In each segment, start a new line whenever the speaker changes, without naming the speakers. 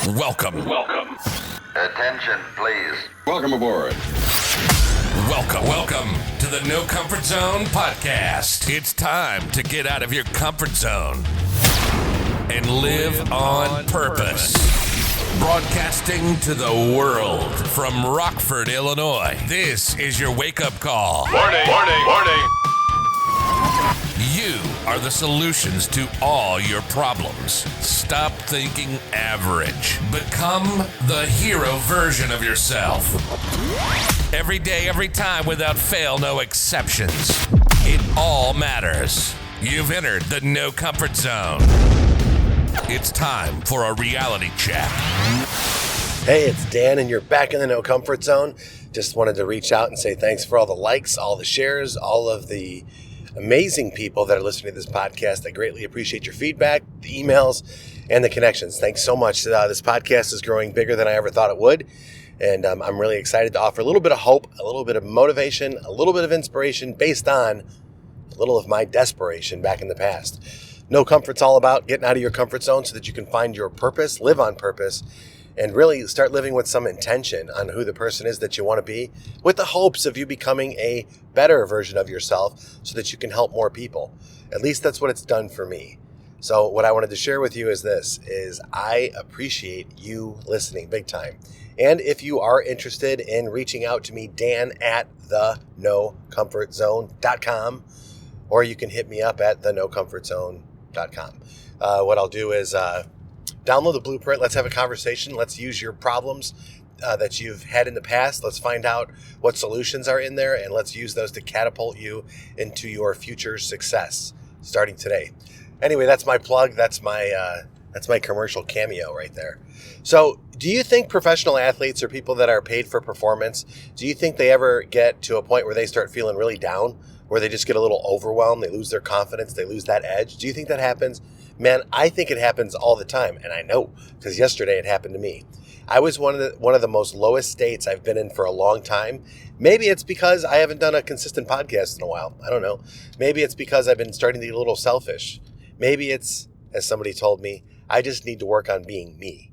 Welcome.
Attention, please.
Welcome aboard.
Welcome to the No Comfort Zone podcast. It's time to get out of your comfort zone and live on purpose. Broadcasting to the world from Rockford, Illinois. This is your wake-up call.
Warning.
You are the solutions to all your problems. Stop thinking average. Become the hero version of yourself. Every day, every time, without fail, no exceptions. It all matters. You've entered the No Comfort Zone. It's time for a reality check.
Hey, it's Dan, and you're back in the No Comfort Zone. Just wanted to reach out and say thanks for all the likes, all the shares, all of the amazing people that are listening to this podcast. I greatly appreciate your feedback, the emails, and the connections. Thanks so much. This podcast is growing bigger than I ever thought it would, and I'm really excited to offer a little bit of hope, a little bit of motivation, a little bit of inspiration based on a little of my desperation back in the past. No Comfort's all about getting out of your comfort zone so that you can find your purpose, live on purpose, and really start living with some intention on who the person is that you want to be, with the hopes of you becoming a better version of yourself so that you can help more people. At least that's what it's done for me. So what I wanted to share with you is this, is I appreciate you listening big time. And if you are interested in reaching out to me, Dan at thenocomfortzone.com, or you can hit me up at thenocomfortzone.com. What I'll do is download the blueprint. Let's have a conversation. Let's use your problems that you've had in the past. Let's find out what solutions are in there, and let's use those to catapult you into your future success starting today. Anyway, that's my plug. That's my commercial cameo right there. So do you think professional athletes or people that are paid for performance, do you think they ever get to a point where they start feeling really down, where they just get a little overwhelmed, they lose their confidence, they lose that edge? Do you think that happens? Man, I think it happens all the time, and I know because yesterday it happened to me. I was one of the most lowest states I've been in for a long time. Maybe it's because I haven't done a consistent podcast in a while. I don't know. Maybe it's because I've been starting to get a little selfish. Maybe it's, as somebody told me, I just need to work on being me.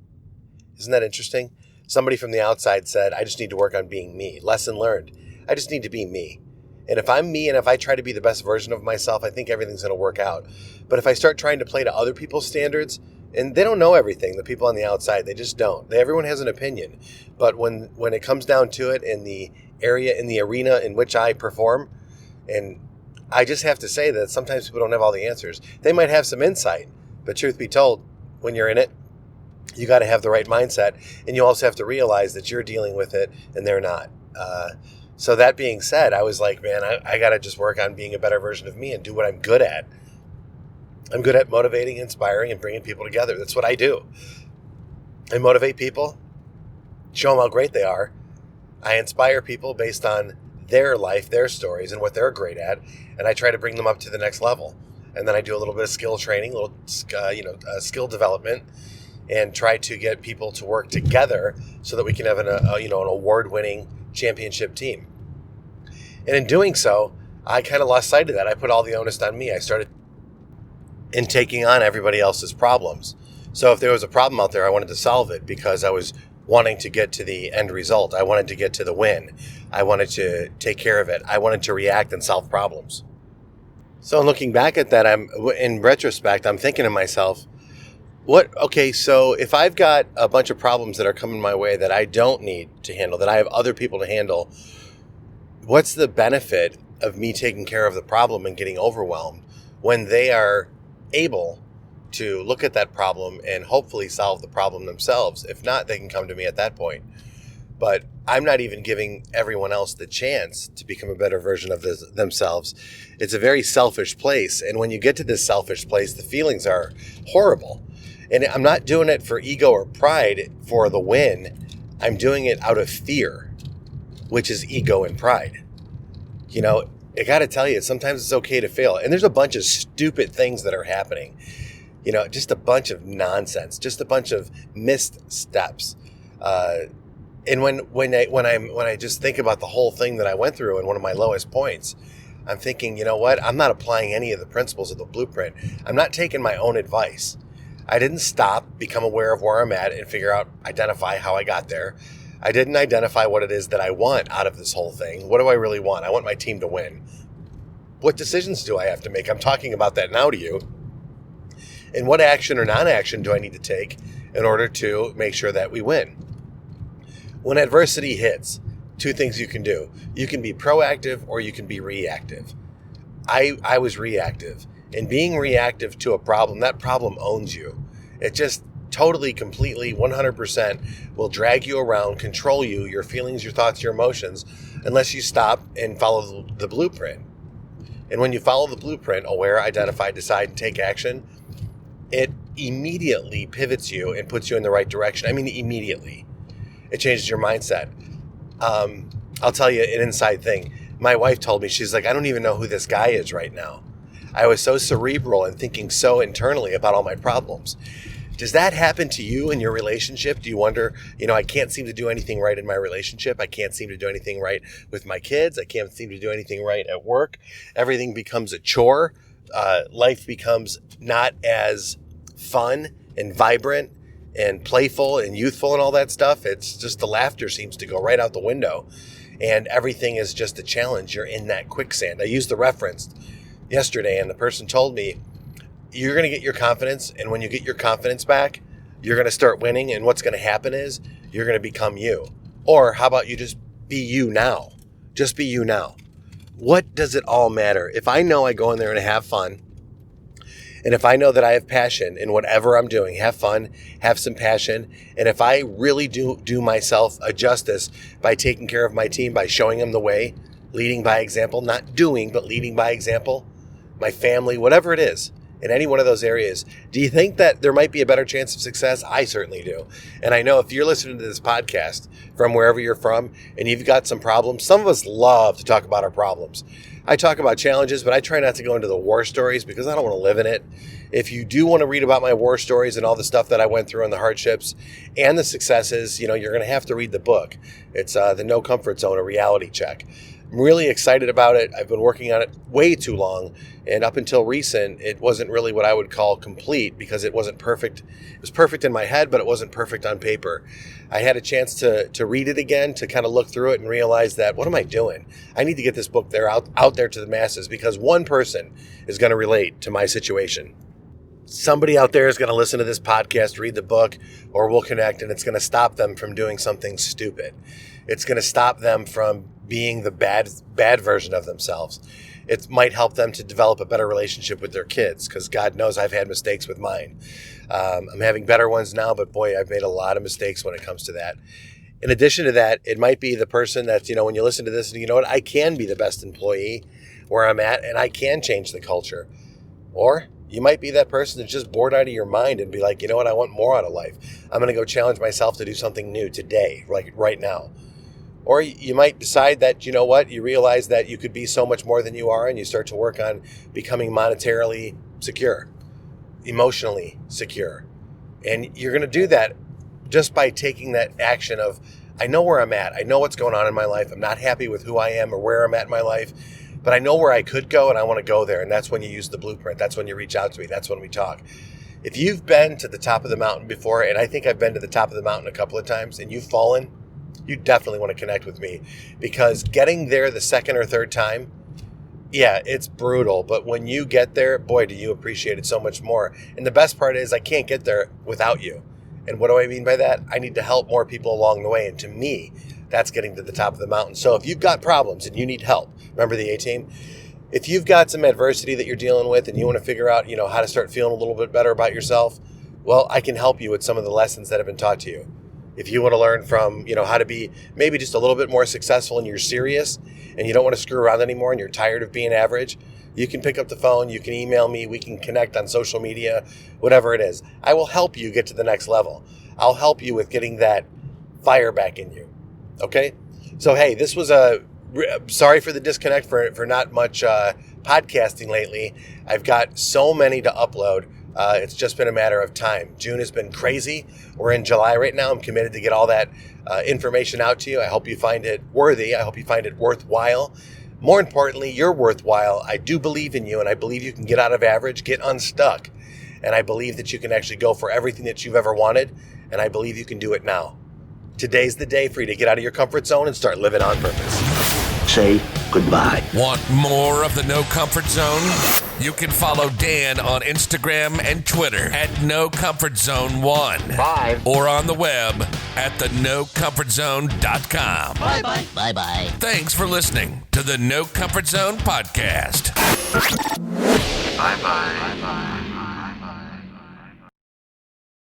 Isn't that interesting? Somebody from the outside said, I just need to work on being me. Lesson learned. I just need to be me. And if I'm me and if I try to be the best version of myself, I think everything's going to work out. But if I start trying to play to other people's standards, and they don't know everything, the people on the outside, they just don't. Everyone has an opinion. But when it comes down to it in the area, in the arena in which I perform, and I just have to say that sometimes people don't have all the answers. They might have some insight, but truth be told, when you're in it, you got to have the right mindset, and you also have to realize that you're dealing with it and they're not. So that being said, I was like, man, I got to just work on being a better version of me and do what I'm good at. I'm good at motivating, inspiring, and bringing people together. That's what I do. I motivate people, show them how great they are. I inspire people based on their life, their stories, and what they're great at, and I try to bring them up to the next level. And then I do a little bit of skill training, skill development, and try to get people to work together so that we can have an award-winning championship team. And in doing so, I kind of lost sight of that. I put all the onus on me. I started in taking on everybody else's problems. So if there was a problem out there, I wanted to solve it because I was wanting to get to the end result. I wanted to get to the win. I wanted to take care of it. I wanted to react and solve problems. So looking back at that, in retrospect, I'm thinking to myself, so if I've got a bunch of problems that are coming my way that I don't need to handle, that I have other people to handle, what's the benefit of me taking care of the problem and getting overwhelmed when they are able to look at that problem and hopefully solve the problem themselves? If not, they can come to me at that point. But I'm not even giving everyone else the chance to become a better version of themselves. It's a very selfish place. And when you get to this selfish place, the feelings are horrible. And I'm not doing it for ego or pride for the win. I'm doing it out of fear, which is ego and pride. You know, I got to tell you, sometimes it's okay to fail. And there's a bunch of stupid things that are happening. You know, just a bunch of nonsense, just a bunch of missed steps. And when I just think about the whole thing that I went through and one of my lowest points, I'm thinking, you know what? I'm not applying any of the principles of the blueprint. I'm not taking my own advice. I didn't stop, become aware of where I'm at, and identify how I got there. I didn't identify what it is that I want out of this whole thing. What do I really want? I want my team to win. What decisions do I have to make? I'm talking about that now to you. And what action or non-action do I need to take in order to make sure that we win? When adversity hits, two things you can do. You can be proactive or you can be reactive. I was reactive. And being reactive to a problem, that problem owns you. It just totally, completely, 100% will drag you around, control you, your feelings, your thoughts, your emotions, unless you stop and follow the blueprint. And when you follow the blueprint, aware, identify, decide, and take action, it immediately pivots you and puts you in the right direction. I mean, immediately. It changes your mindset. I'll tell you an inside thing. My wife told me, she's like, I don't even know who this guy is right now. I was so cerebral and thinking so internally about all my problems. Does that happen to you in your relationship? Do you wonder, I can't seem to do anything right in my relationship. I can't seem to do anything right with my kids. I can't seem to do anything right at work. Everything becomes a chore. Life becomes not as fun and vibrant and playful and youthful and all that stuff. It's just the laughter seems to go right out the window and everything is just a challenge. You're in that quicksand. I used the reference yesterday and the person told me, you're going to get your confidence, and when you get your confidence back, you're going to start winning, and what's going to happen is you're going to become you. Or how about you just be you now? Just be you now. What does it all matter? If I know I go in there and have fun, and if I know that I have passion in whatever I'm doing, have fun, have some passion, and if I really do myself a justice by taking care of my team, by showing them the way, leading by example, not doing, but leading by example, my family, whatever it is, in any one of those areas, do you think that there might be a better chance of success? I certainly do. And I know if you're listening to this podcast from wherever you're from and you've got some problems, some of us love to talk about our problems. I talk about challenges, but I try not to go into the war stories because I don't want to live in it. If you do want to read about my war stories and all the stuff that I went through and the hardships and the successes, you're going to have to read the book. It's The No Comfort Zone, a reality check. I'm really excited about it. I've been working on it way too long. And up until recent, it wasn't really what I would call complete because it wasn't perfect. It was perfect in my head, but it wasn't perfect on paper. I had a chance to read it again, to kind of look through it and realize that, what am I doing? I need to get this book out there to the masses because one person is going to relate to my situation. Somebody out there is going to listen to this podcast, read the book, or we'll connect, and it's going to stop them from doing something stupid. It's going to stop them from being the bad version of themselves. It might help them to develop a better relationship with their kids because God knows I've had mistakes with mine. I'm having better ones now, but boy, I've made a lot of mistakes when it comes to that. In addition to that, it might be the person that's, when you listen to this, and you know what, I can be the best employee where I'm at and I can change the culture. Or you might be that person that's just bored out of your mind and be like, you know what, I want more out of life. I'm going to go challenge myself to do something new today, like right now. Or you might decide that, you know what, you realize that you could be so much more than you are and you start to work on becoming monetarily secure, emotionally secure. And you're going to do that just by taking that action of, I know where I'm at. I know what's going on in my life. I'm not happy with who I am or where I'm at in my life, but I know where I could go and I want to go there. And that's when you use the blueprint. That's when you reach out to me. That's when we talk. If you've been to the top of the mountain before, and I think I've been to the top of the mountain a couple of times, and you've fallen, you definitely want to connect with me because getting there the second or third time, yeah, it's brutal. But when you get there, boy, do you appreciate it so much more. And the best part is I can't get there without you. And what do I mean by that? I need to help more people along the way. And to me, that's getting to the top of the mountain. So if you've got problems and you need help, remember the A-Team? If you've got some adversity that you're dealing with and you want to figure out, how to start feeling a little bit better about yourself, well, I can help you with some of the lessons that have been taught to you. If you want to learn from, how to be maybe just a little bit more successful and you're serious and you don't want to screw around anymore and you're tired of being average, you can pick up the phone, you can email me, we can connect on social media, whatever it is. I will help you get to the next level. I'll help you with getting that fire back in you. Okay? So, hey, this was sorry for the disconnect for not much podcasting lately. I've got so many to upload. It's just been a matter of time. June has been crazy. We're in July right now. I'm committed to get all that information out to you. I hope you find it worthy. I hope you find it worthwhile. More importantly, you're worthwhile. I do believe in you, and I believe you can get out of average, get unstuck, And I believe that you can actually go for everything that you've ever wanted. And I believe you can do it now. Today's the day for you to get out of your comfort zone and start living on purpose.
Say goodbye.
Want more of the No Comfort Zone? You can follow Dan on Instagram and Twitter at NoComfortZone1.
Bye.
Or on the web at thenocomfortzone.com.
Bye-bye. Bye-bye.
Thanks for listening to the No Comfort Zone podcast.
Bye-bye. Bye-bye.